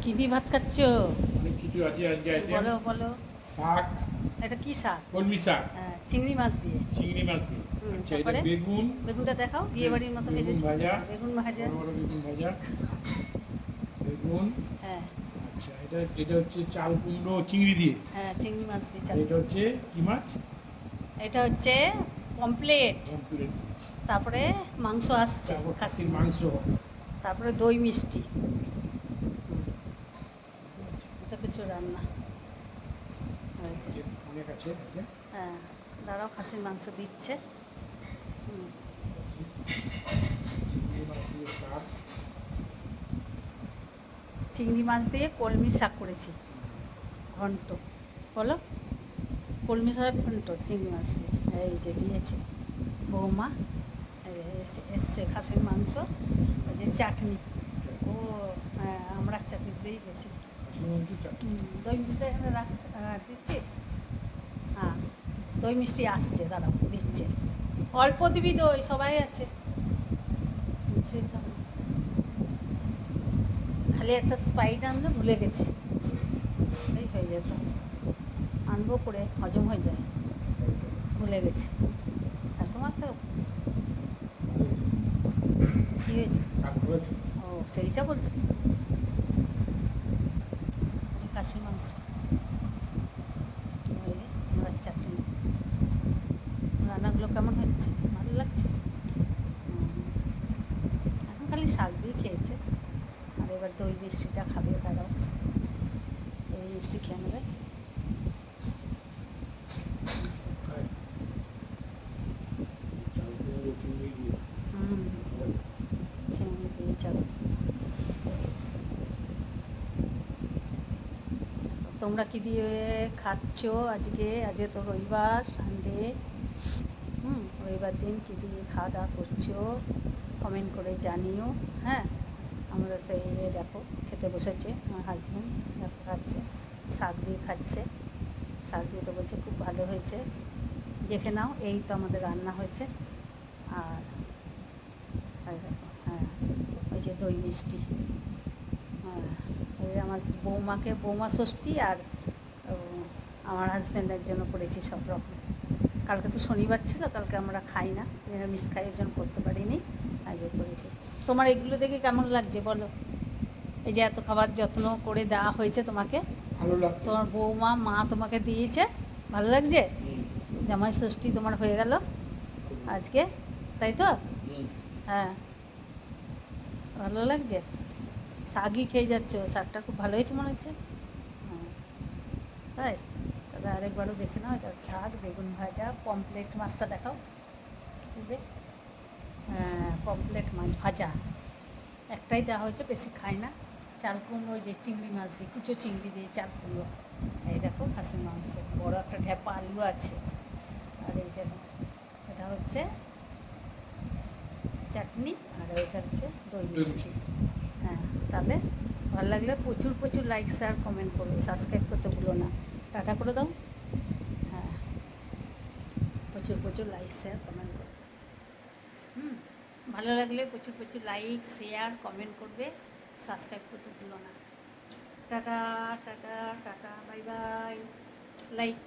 কি দিয়ে ভাত খাচ্ছ? অনেক কিছু আছে আজকে আইটেম। বলো বলো। শাক, এটা কি শাক? কলমি শাক, হ্যাঁ, চিংড়ি মাছ দিয়ে। চিংড়ি মাছ দিয়ে। আচ্ছা, এটা তারপরে বেগুন, বেগুনটা দেখাও, বিয়ে বাড়ির মতো বেগুন ভেজেছি। ভাজা, বেগুন ভাজা। বড় বড় বেগুন ভাজা, বেগুন। হ্যাঁ আচ্ছা, এটা এটা হচ্ছে চাল কুমড়ো চিংড়ি দিয়ে। হ্যাঁ, চিংড়ি মাছ দিয়ে আর চাল। এটা হচ্ছে কি মাছ? এটা হচ্ছে পমপ্লেট। পমফ্রেট মাছ। তারপরে মাংস আসছে, তারপর খাসির খাসির মাংস। মাংস। তারপরে দই মিষ্টি। এত কিছু রান্না হয়েছে। অনেক আছে আইটেম। হ্যাঁ, দাঁড়াও, খাসির মাংস দিচ্ছে। হুম, চিংড়ি মাছ দিয়ে শাক। চিংড়ি মাছ দিয়ে কলমি শাক করেছি, ঘন্ট। বলো, কলমি শাক ঘন্ট চিংড়ি মাছ দিয়ে। এই যে দিয়েছে বৌমা। এই যে এসছে খাসির মাংস, ওই যে চাটনি। ও হ্যাঁ, আমরা চাটনি দিয়েই গেছি। খাসির মাংস চাটনি। দই মিষ্টি এখানে রাখ, দিচ্ছিস? হ্যাঁ, দই মিষ্টি আসছে, দাঁড়াও দিচ্ছে। অল্প দিবি দই, সবাই আছে। খালি একটা স্পাইট আনলে, ভুলে গেছি। এই হয়ে যেত, আনবো করে হজম হয়ে যায়, ভুলে গেছি। আর তোমার তো কী হয়েছে? ও, সেইটা বলছি। খাসির মাংস, আমার চাটনি। রান্নাগুলো কেমন হচ্ছে? ভালো লাগছে? এখন খালি শাক দিয়ে খেয়েছে। আর এবার দই মিষ্টিটা খাবে, দাঁড়াও। দই মিষ্টি খেয়ে নেবে। চাল কুমড়ো চিংড়ি দিয়ে। চিংড়ি দিয়ে চলো। তোমরা কি দিয়ে খাচ্ছ আজকে? আজকে তো রবিবার, সানডে। রবিবার দিন কী দিয়ে খাওয়া দাওয়া করছো কমেন্ট করে জানিও। হ্যাঁ, আমাদের তো এই দেখো খেতে বসেছে আমার হাজব্যান্ড, দেখো খাচ্ছে, শাক দিয়ে খাচ্ছে। শাক দিয়ে তো বলছে খুব ভালো হয়েছে। দেখে নাও, এই তো আমাদের রান্না হয়েছে। আর দেখো, হ্যাঁ, ওই যে দই মিষ্টি। হ্যাঁ, ওই আমার বৌমা ষষ্ঠী, আর আমার হাজব্যান্ডের জন্য করেছি সব রকম। কালকে তো শনিবার ছিল, কালকে আমরা খাই না, নিরামিষ খাই, ওই জন্য করতে পারিনি, আজও করেছি। তোমার এগুলো দেখে কেমন লাগছে বলো? এই যে এত খাবার যত্ন করে দেওয়া হয়েছে তোমাকে, ভালো লাগতো। তোমার বৌমা মা তোমাকে দিয়েছে, ভালো লাগছে? জামাই ষষ্ঠী তোমার হয়ে গেল আজকে, তাই তো? হ্যাঁ, ভালো লাগছে। শাকই খেয়ে যাচ্ছ, শাকটা খুব ভালো হয়েছে মনে হচ্ছে। হ্যাঁ, তাই? তাহলে আরেকবারও দেখে নাও। তার শাক, বেগুন ভাজা, পমপ্লেট মাছটা দেখাও। বুঝলে? হ্যাঁ, পমপ্লেট মাছ ভাজা একটাই দেওয়া হয়েছে, বেশি খাই না। চাল কুমড়ো, ওই যে চিংড়ি মাছ দিয়ে, কুচো চিংড়ি দিয়ে চাল কুমড়ো। এই দেখো খাসির মাংস, বড় একটা ঢ্যাপা আলু আছে। আর এই যে এটা হচ্ছে চাটনি, আর ওইটা হচ্ছে দই মিষ্টি। হ্যাঁ, তাহলে ভালো লাগলে প্রচুর প্রচুর লাইক শেয়ার কমেন্ট করো, সাবস্ক্রাইব করতে ভুলো না। টাটা করে দাও। হ্যাঁ, প্রচুর প্রচুর লাইক শেয়ার কমেন্ট করবে। ভালো লাগলে প্রচুর প্রচুর লাইক শেয়ার কমেন্ট করবে, সাবস্ক্রাইব করতে ভুলো না। Tata tata tata, bye bye. Like.